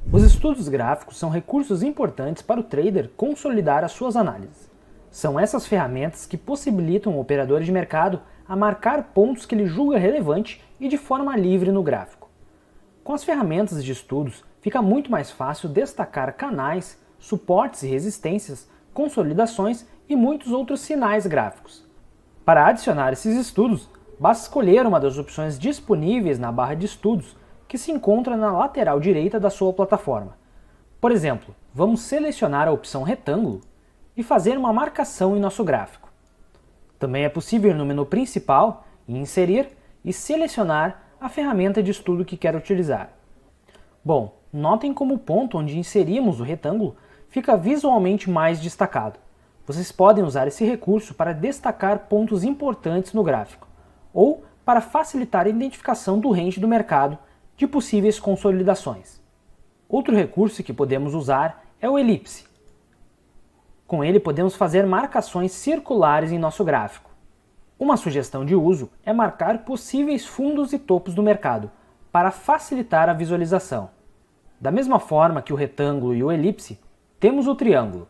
Os estudos gráficos são recursos importantes para o trader consolidar as suas análises. São essas ferramentas que possibilitam o operador de mercado a marcar pontos que ele julga relevante e de forma livre no gráfico. Com as ferramentas de estudos, fica muito mais fácil destacar canais, suportes e resistências, consolidações e muitos outros sinais gráficos. Para adicionar esses estudos, basta escolher uma das opções disponíveis na barra de estudos, que se encontra na lateral direita da sua plataforma. Por exemplo, vamos selecionar a opção retângulo e fazer uma marcação em nosso gráfico. Também é possível ir no menu principal e inserir e selecionar a ferramenta de estudo que quer utilizar. Bom, notem como o ponto onde inserimos o retângulo fica visualmente mais destacado. Vocês podem usar esse recurso para destacar pontos importantes no gráfico, ou para facilitar a identificação do range do mercado de possíveis consolidações. Outro recurso que podemos usar é o elipse. Com ele podemos fazer marcações circulares em nosso gráfico. Uma sugestão de uso é marcar possíveis fundos e topos do mercado, para facilitar a visualização. Da mesma forma que o retângulo e o elipse, temos o triângulo,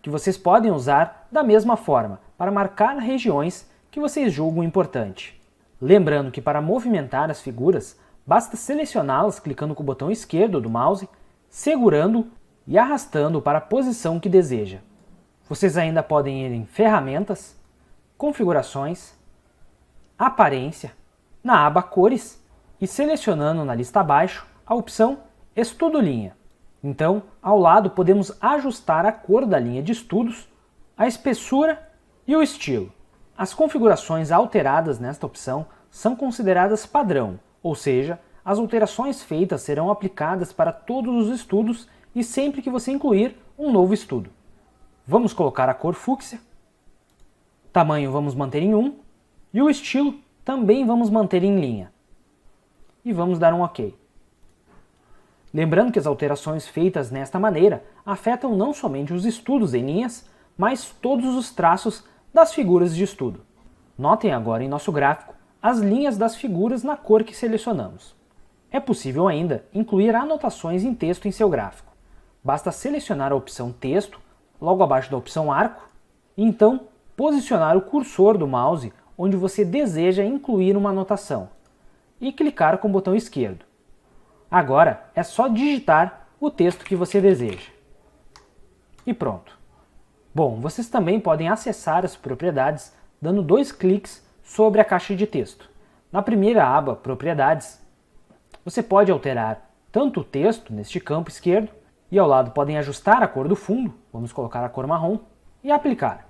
que vocês podem usar da mesma forma para marcar regiões que vocês julgam importante. Lembrando que para movimentar as figuras, basta selecioná-las clicando com o botão esquerdo do mouse, segurando e arrastando para a posição que deseja. Vocês ainda podem ir em Ferramentas, Configurações, Aparência, na aba Cores e selecionando na lista abaixo a opção Estudo Linha. Então, ao lado podemos ajustar a cor da linha de estudos, a espessura e o estilo. As configurações alteradas nesta opção são consideradas padrão, ou seja, as alterações feitas serão aplicadas para todos os estudos e sempre que você incluir um novo estudo. Vamos colocar a cor fúcsia, tamanho vamos manter em 1 e o estilo também vamos manter em linha. E vamos dar um OK. Lembrando que as alterações feitas nesta maneira afetam não somente os estudos em linhas, mas todos os traços das figuras de estudo. Notem agora em nosso gráfico as linhas das figuras na cor que selecionamos. É possível ainda incluir anotações em texto em seu gráfico. Basta selecionar a opção Texto, logo abaixo da opção Arco, e então posicionar o cursor do mouse onde você deseja incluir uma anotação, e clicar com o botão esquerdo. Agora é só digitar o texto que você deseja. E pronto. Bom, vocês também podem acessar as propriedades dando 2 cliques sobre a caixa de texto. Na primeira aba, Propriedades, você pode alterar tanto o texto neste campo esquerdo, e ao lado podem ajustar a cor do fundo, vamos colocar a cor marrom, e aplicar.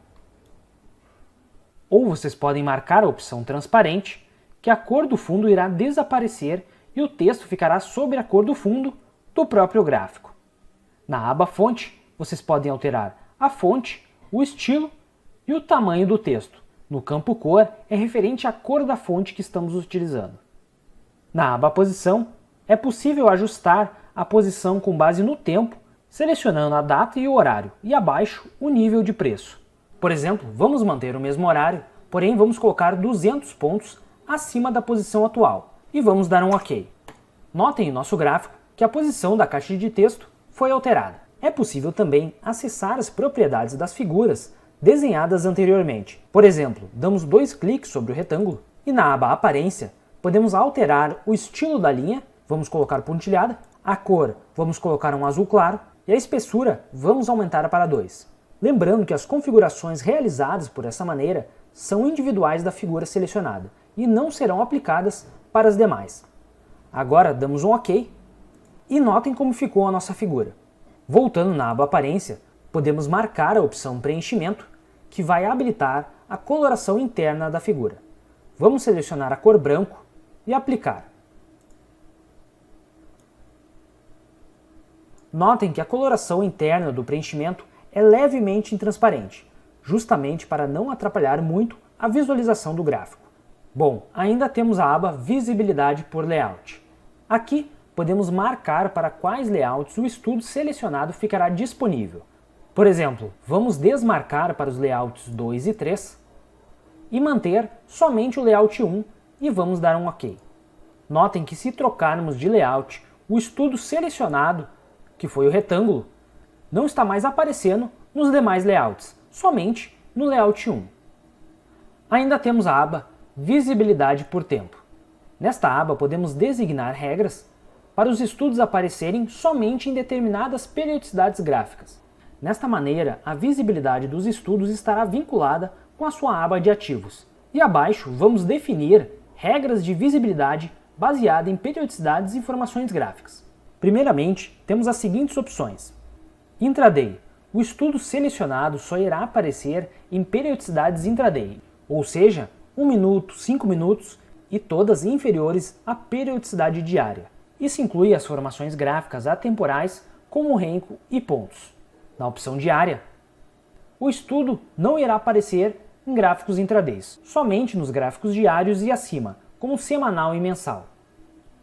Ou vocês podem marcar a opção Transparente, que a cor do fundo irá desaparecer e o texto ficará sobre a cor do fundo do próprio gráfico. Na aba Fonte, vocês podem alterar a fonte, o estilo e o tamanho do texto. No campo Cor é referente à cor da fonte que estamos utilizando. Na aba Posição, é possível ajustar a posição com base no tempo, selecionando a data e o horário, e abaixo o nível de preço. Por exemplo, vamos manter o mesmo horário, porém vamos colocar 200 pontos acima da posição atual, e vamos dar um OK. Notem em nosso gráfico que a posição da caixa de texto foi alterada. É possível também acessar as propriedades das figuras desenhadas anteriormente. Por exemplo, damos 2 cliques sobre o retângulo e na aba Aparência podemos alterar o estilo da linha, vamos colocar pontilhada, a cor vamos colocar um azul claro e a espessura vamos aumentar para 2. Lembrando que as configurações realizadas por essa maneira são individuais da figura selecionada e não serão aplicadas para as demais. Agora damos um OK e notem como ficou a nossa figura. Voltando na aba Aparência, podemos marcar a opção Preenchimento, que vai habilitar a coloração interna da figura. Vamos selecionar a cor branco e aplicar. Notem que a coloração interna do preenchimento é levemente intransparente, justamente para não atrapalhar muito a visualização do gráfico. Bom, ainda temos a aba Visibilidade por Layout. Aqui podemos marcar para quais layouts o estudo selecionado ficará disponível. Por exemplo, vamos desmarcar para os layouts 2 e 3 e manter somente o layout 1 e vamos dar um OK. Notem que se trocarmos de layout, o estudo selecionado, que foi o retângulo, não está mais aparecendo nos demais layouts, somente no layout 1. Ainda temos a aba Visibilidade por tempo. Nesta aba podemos designar regras para os estudos aparecerem somente em determinadas periodicidades gráficas. Nesta maneira, a visibilidade dos estudos estará vinculada com a sua aba de ativos. E abaixo vamos definir regras de visibilidade baseada em periodicidades e informações gráficas. Primeiramente, temos as seguintes opções. Intraday. O estudo selecionado só irá aparecer em periodicidades intraday, ou seja, 1 minuto, 5 minutos e todas inferiores à periodicidade diária. Isso inclui as formações gráficas atemporais como renko e pontos. Na opção diária, o estudo não irá aparecer em gráficos intradays, somente nos gráficos diários e acima, como semanal e mensal.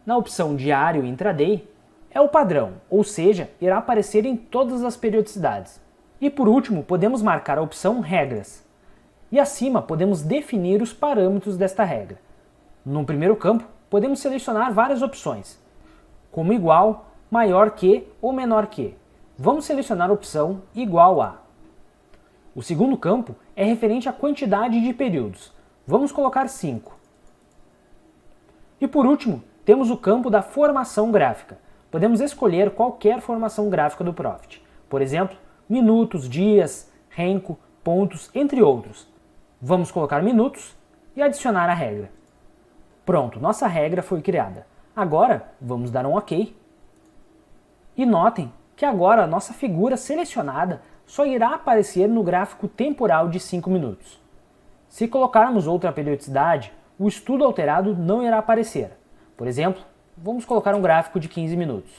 Na opção diário e intraday, é o padrão, ou seja, irá aparecer em todas as periodicidades. E por último, podemos marcar a opção regras. E acima podemos definir os parâmetros desta regra. No primeiro campo, podemos selecionar várias opções, como igual, maior que ou menor que. Vamos selecionar a opção igual a. O segundo campo é referente à quantidade de períodos. Vamos colocar 5. E por último, temos o campo da formação gráfica. Podemos escolher qualquer formação gráfica do Profit. Por exemplo, minutos, dias, renko, pontos, entre outros. Vamos colocar minutos e adicionar a regra. Pronto, nossa regra foi criada. Agora, vamos dar um OK. E notem que agora a nossa figura selecionada só irá aparecer no gráfico temporal de 5 minutos. Se colocarmos outra periodicidade, o estudo alterado não irá aparecer. Por exemplo, vamos colocar um gráfico de 15 minutos.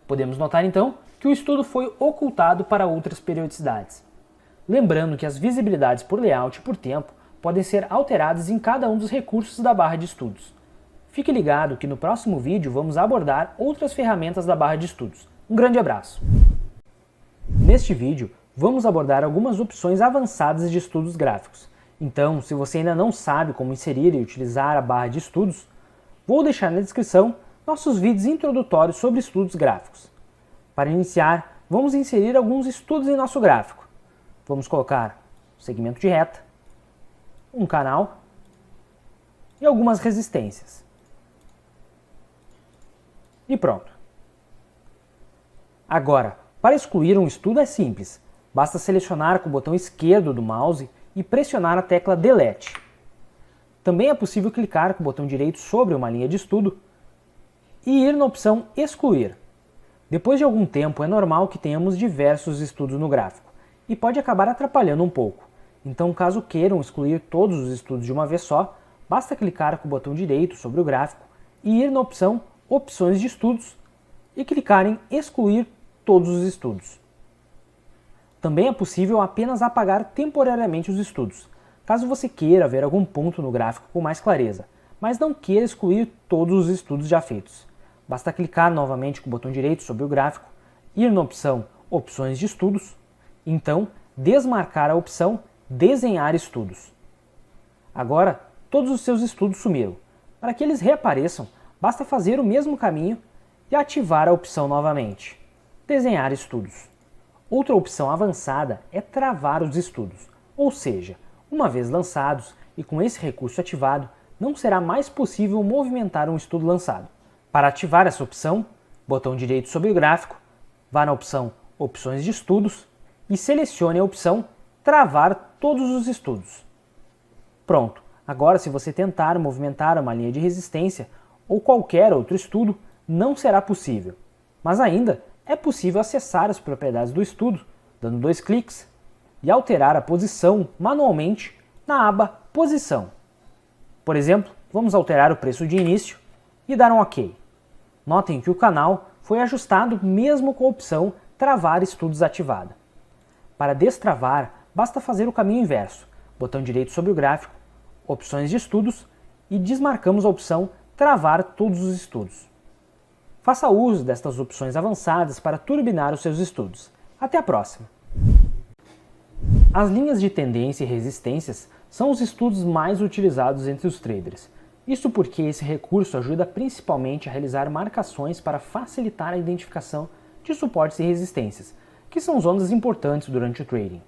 Podemos notar então que o estudo foi ocultado para outras periodicidades. Lembrando que as visibilidades por layout e por tempo podem ser alteradas em cada um dos recursos da barra de estudos. Fique ligado que no próximo vídeo vamos abordar outras ferramentas da barra de estudos. Um grande abraço! Neste vídeo, vamos abordar algumas opções avançadas de estudos gráficos. Então, se você ainda não sabe como inserir e utilizar a barra de estudos, vou deixar na descrição nossos vídeos introdutórios sobre estudos gráficos. Para iniciar, vamos inserir alguns estudos em nosso gráfico. Vamos colocar um segmento de reta, um canal e algumas resistências. E pronto. Agora, para excluir um estudo é simples. Basta selecionar com o botão esquerdo do mouse e pressionar a tecla Delete. Também é possível clicar com o botão direito sobre uma linha de estudo e ir na opção Excluir. Depois de algum tempo, é normal que tenhamos diversos estudos no gráfico e pode acabar atrapalhando um pouco. Então, caso queiram excluir todos os estudos de uma vez só, basta clicar com o botão direito sobre o gráfico e ir na opção Opções de estudos e clicar em Excluir todos os estudos. Também é possível apenas apagar temporariamente os estudos, caso você queira ver algum ponto no gráfico com mais clareza, mas não queira excluir todos os estudos já feitos. Basta clicar novamente com o botão direito sobre o gráfico, ir na opção Opções de estudos, então desmarcar a opção Desenhar estudos. Agora, todos os seus estudos sumiram. Para que eles reapareçam, basta fazer o mesmo caminho e ativar a opção novamente. Desenhar estudos. Outra opção avançada é travar os estudos, ou seja, uma vez lançados e com esse recurso ativado, não será mais possível movimentar um estudo lançado. Para ativar essa opção, botão direito sobre o gráfico, vá na opção Opções de estudos e selecione a opção Travar todos os estudos. Pronto, agora se você tentar movimentar uma linha de resistência ou qualquer outro estudo, não será possível. Mas ainda é possível acessar as propriedades do estudo, dando 2 cliques, e alterar a posição manualmente na aba Posição. Por exemplo, vamos alterar o preço de início e dar um OK. Notem que o canal foi ajustado mesmo com a opção Travar estudos ativada. Para destravar, basta fazer o caminho inverso, botão direito sobre o gráfico, Opções de estudos e desmarcamos a opção Travar todos os estudos. Faça uso destas opções avançadas para turbinar os seus estudos. Até a próxima! As linhas de tendência e resistências são os estudos mais utilizados entre os traders. Isso porque esse recurso ajuda principalmente a realizar marcações para facilitar a identificação de suportes e resistências, que são zonas importantes durante o trading.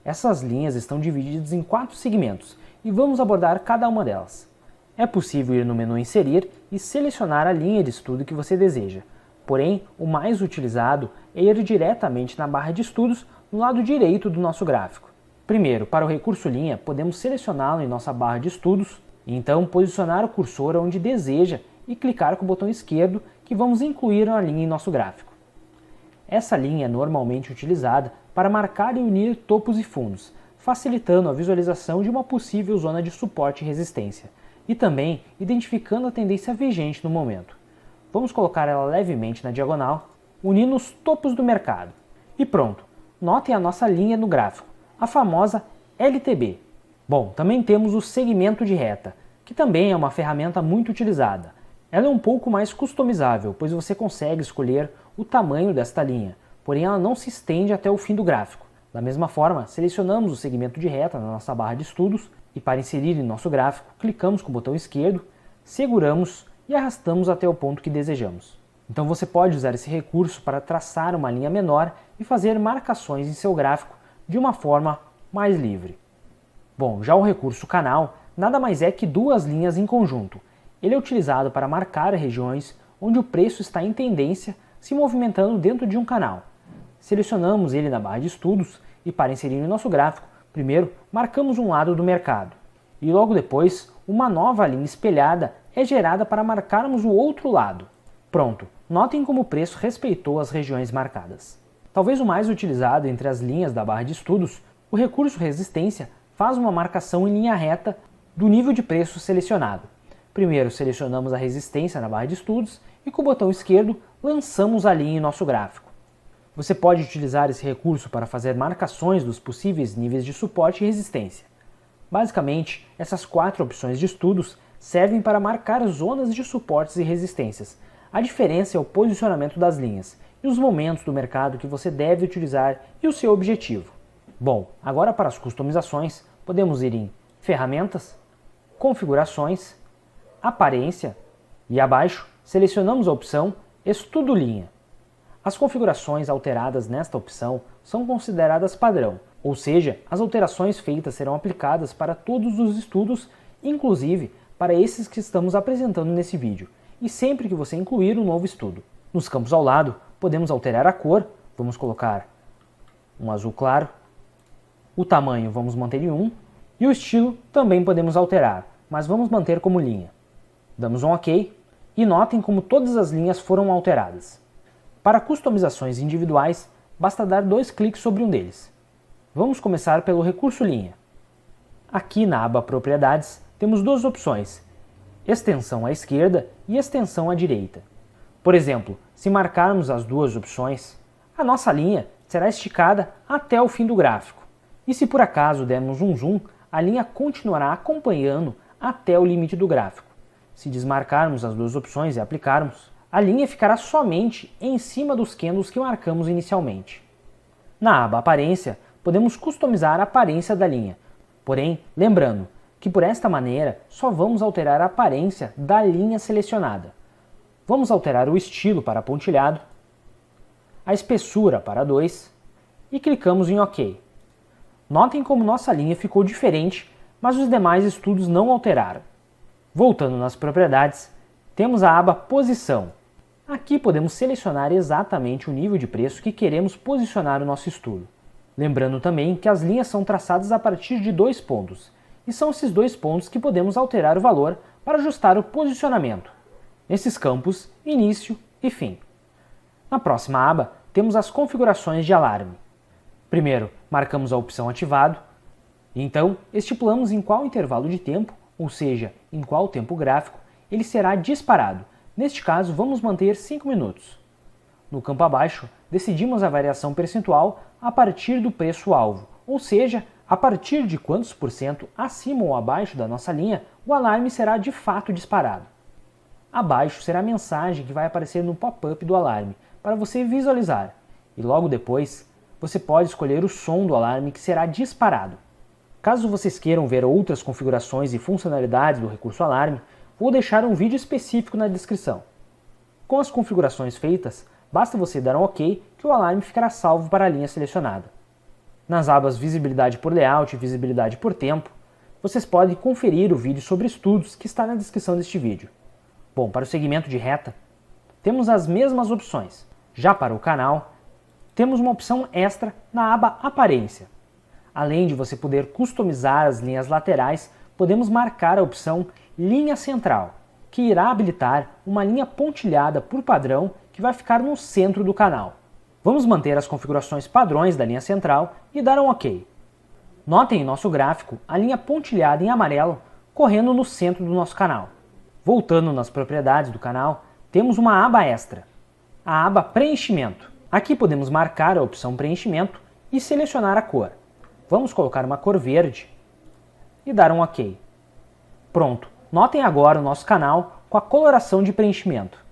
Essas linhas estão divididas em 4 segmentos e vamos abordar cada uma delas. É possível ir no menu Inserir e selecionar a linha de estudo que você deseja. Porém, o mais utilizado é ir diretamente na barra de estudos no lado direito do nosso gráfico. Primeiro, para o recurso linha, podemos selecioná-lo em nossa barra de estudos e então posicionar o cursor onde deseja e clicar com o botão esquerdo que vamos incluir a linha em nosso gráfico. Essa linha é normalmente utilizada para marcar e unir topos e fundos, facilitando a visualização de uma possível zona de suporte e resistência, e também identificando a tendência vigente no momento. Vamos colocar ela levemente na diagonal, unindo os topos do mercado. E pronto, notem a nossa linha no gráfico, a famosa LTB. Bom, também temos o segmento de reta, que também é uma ferramenta muito utilizada. Ela é um pouco mais customizável, pois você consegue escolher o tamanho desta linha, porém ela não se estende até o fim do gráfico. Da mesma forma, selecionamos o segmento de reta na nossa barra de estudos e para inserir em nosso gráfico, clicamos com o botão esquerdo, seguramos e arrastamos até o ponto que desejamos. Então você pode usar esse recurso para traçar uma linha menor e fazer marcações em seu gráfico de uma forma mais livre. Bom, já o recurso canal nada mais é que 2 linhas em conjunto. Ele é utilizado para marcar regiões onde o preço está em tendência se movimentando dentro de um canal. Selecionamos ele na barra de estudos e para inserir em nosso gráfico, primeiro marcamos um lado do mercado e logo depois uma nova linha espelhada é gerada para marcarmos o outro lado. Pronto, notem como o preço respeitou as regiões marcadas. Talvez o mais utilizado entre as linhas da barra de estudos, o recurso resistência faz uma marcação em linha reta do nível de preço selecionado. Primeiro selecionamos a resistência na barra de estudos e com o botão esquerdo lançamos a linha em nosso gráfico. Você pode utilizar esse recurso para fazer marcações dos possíveis níveis de suporte e resistência. Basicamente, essas 4 opções de estudos servem para marcar zonas de suportes e resistências. A diferença é o posicionamento das linhas e os momentos do mercado que você deve utilizar e o seu objetivo. Bom, agora para as customizações, podemos ir em Ferramentas, Configurações, Aparência e abaixo selecionamos a opção Estudo Linha. As configurações alteradas nesta opção são consideradas padrão, ou seja, as alterações feitas serão aplicadas para todos os estudos, inclusive para esses que estamos apresentando nesse vídeo, e sempre que você incluir um novo estudo. Nos campos ao lado, podemos alterar a cor, vamos colocar um azul claro, o tamanho vamos manter em 1, e o estilo também podemos alterar, mas vamos manter como linha. Damos um OK e notem como todas as linhas foram alteradas. Para customizações individuais, basta dar 2 cliques sobre um deles. Vamos começar pelo recurso linha. Aqui na aba Propriedades, temos 2 opções, extensão à esquerda e extensão à direita. Por exemplo, se marcarmos as 2 opções, a nossa linha será esticada até o fim do gráfico. E se por acaso dermos um zoom, a linha continuará acompanhando até o limite do gráfico. Se desmarcarmos as 2 opções e aplicarmos, a linha ficará somente em cima dos candles que marcamos inicialmente. Na aba Aparência, podemos customizar a aparência da linha. Porém, lembrando que por esta maneira só vamos alterar a aparência da linha selecionada. Vamos alterar o estilo para pontilhado, a espessura para 2 e clicamos em OK. Notem como nossa linha ficou diferente, mas os demais estudos não alteraram. Voltando nas propriedades, temos a aba Posição. Aqui podemos selecionar exatamente o nível de preço que queremos posicionar o nosso estudo. Lembrando também que as linhas são traçadas a partir de 2 pontos, e são esses 2 pontos que podemos alterar o valor para ajustar o posicionamento. Nesses campos, início e fim. Na próxima aba, temos as configurações de alarme. Primeiro, marcamos a opção ativado, e então estipulamos em qual intervalo de tempo, ou seja, em qual tempo gráfico, ele será disparado. Neste caso, vamos manter 5 minutos. No campo abaixo, decidimos a variação percentual a partir do preço-alvo, ou seja, a partir de quantos por cento acima ou abaixo da nossa linha, o alarme será de fato disparado. Abaixo será a mensagem que vai aparecer no pop-up do alarme, para você visualizar, e logo depois, você pode escolher o som do alarme que será disparado. Caso vocês queiram ver outras configurações e funcionalidades do recurso alarme, vou deixar um vídeo específico na descrição. Com as configurações feitas, basta você dar um OK que o alarme ficará salvo para a linha selecionada. Nas abas Visibilidade por Layout e Visibilidade por Tempo, vocês podem conferir o vídeo sobre estudos que está na descrição deste vídeo. Bom, para o segmento de reta, temos as mesmas opções. Já para o canal, temos uma opção extra na aba Aparência. Além de você poder customizar as linhas laterais, podemos marcar a opção Linha Central, que irá habilitar uma linha pontilhada por padrão que vai ficar no centro do canal. Vamos manter as configurações padrões da linha central e dar um OK. Notem em nosso gráfico a linha pontilhada em amarelo correndo no centro do nosso canal. Voltando nas propriedades do canal, temos uma aba extra, a aba Preenchimento. Aqui podemos marcar a opção Preenchimento e selecionar a cor. Vamos colocar uma cor verde e dar um OK. Pronto, notem agora o nosso canal com a coloração de preenchimento.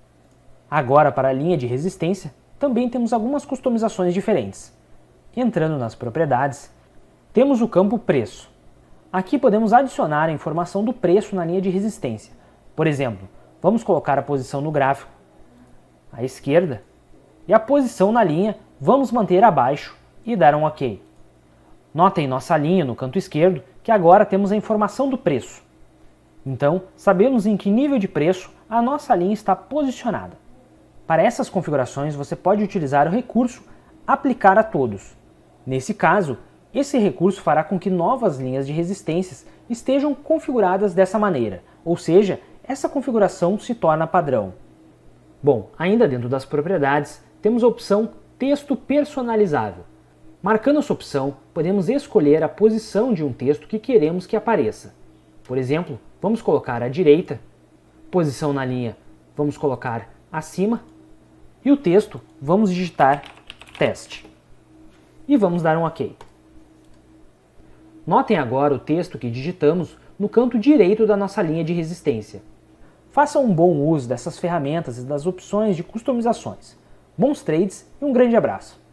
Agora para a linha de resistência, também temos algumas customizações diferentes. Entrando nas propriedades, temos o campo Preço. Aqui podemos adicionar a informação do preço na linha de resistência. Por exemplo, vamos colocar a posição no gráfico à esquerda e a posição na linha vamos manter abaixo e dar um OK. Notem nossa linha no canto esquerdo que agora temos a informação do preço. Então, sabemos em que nível de preço a nossa linha está posicionada. Para essas configurações, você pode utilizar o recurso Aplicar a Todos. Nesse caso, esse recurso fará com que novas linhas de resistências estejam configuradas dessa maneira, ou seja, essa configuração se torna padrão. Bom, ainda dentro das propriedades, temos a opção Texto Personalizável. Marcando essa opção, podemos escolher a posição de um texto que queremos que apareça. Por exemplo, vamos colocar à direita, posição na linha vamos colocar acima e o texto vamos digitar teste. E vamos dar um OK. Notem agora o texto que digitamos no canto direito da nossa linha de resistência. Faça um bom uso dessas ferramentas e das opções de customizações. Bons trades e um grande abraço!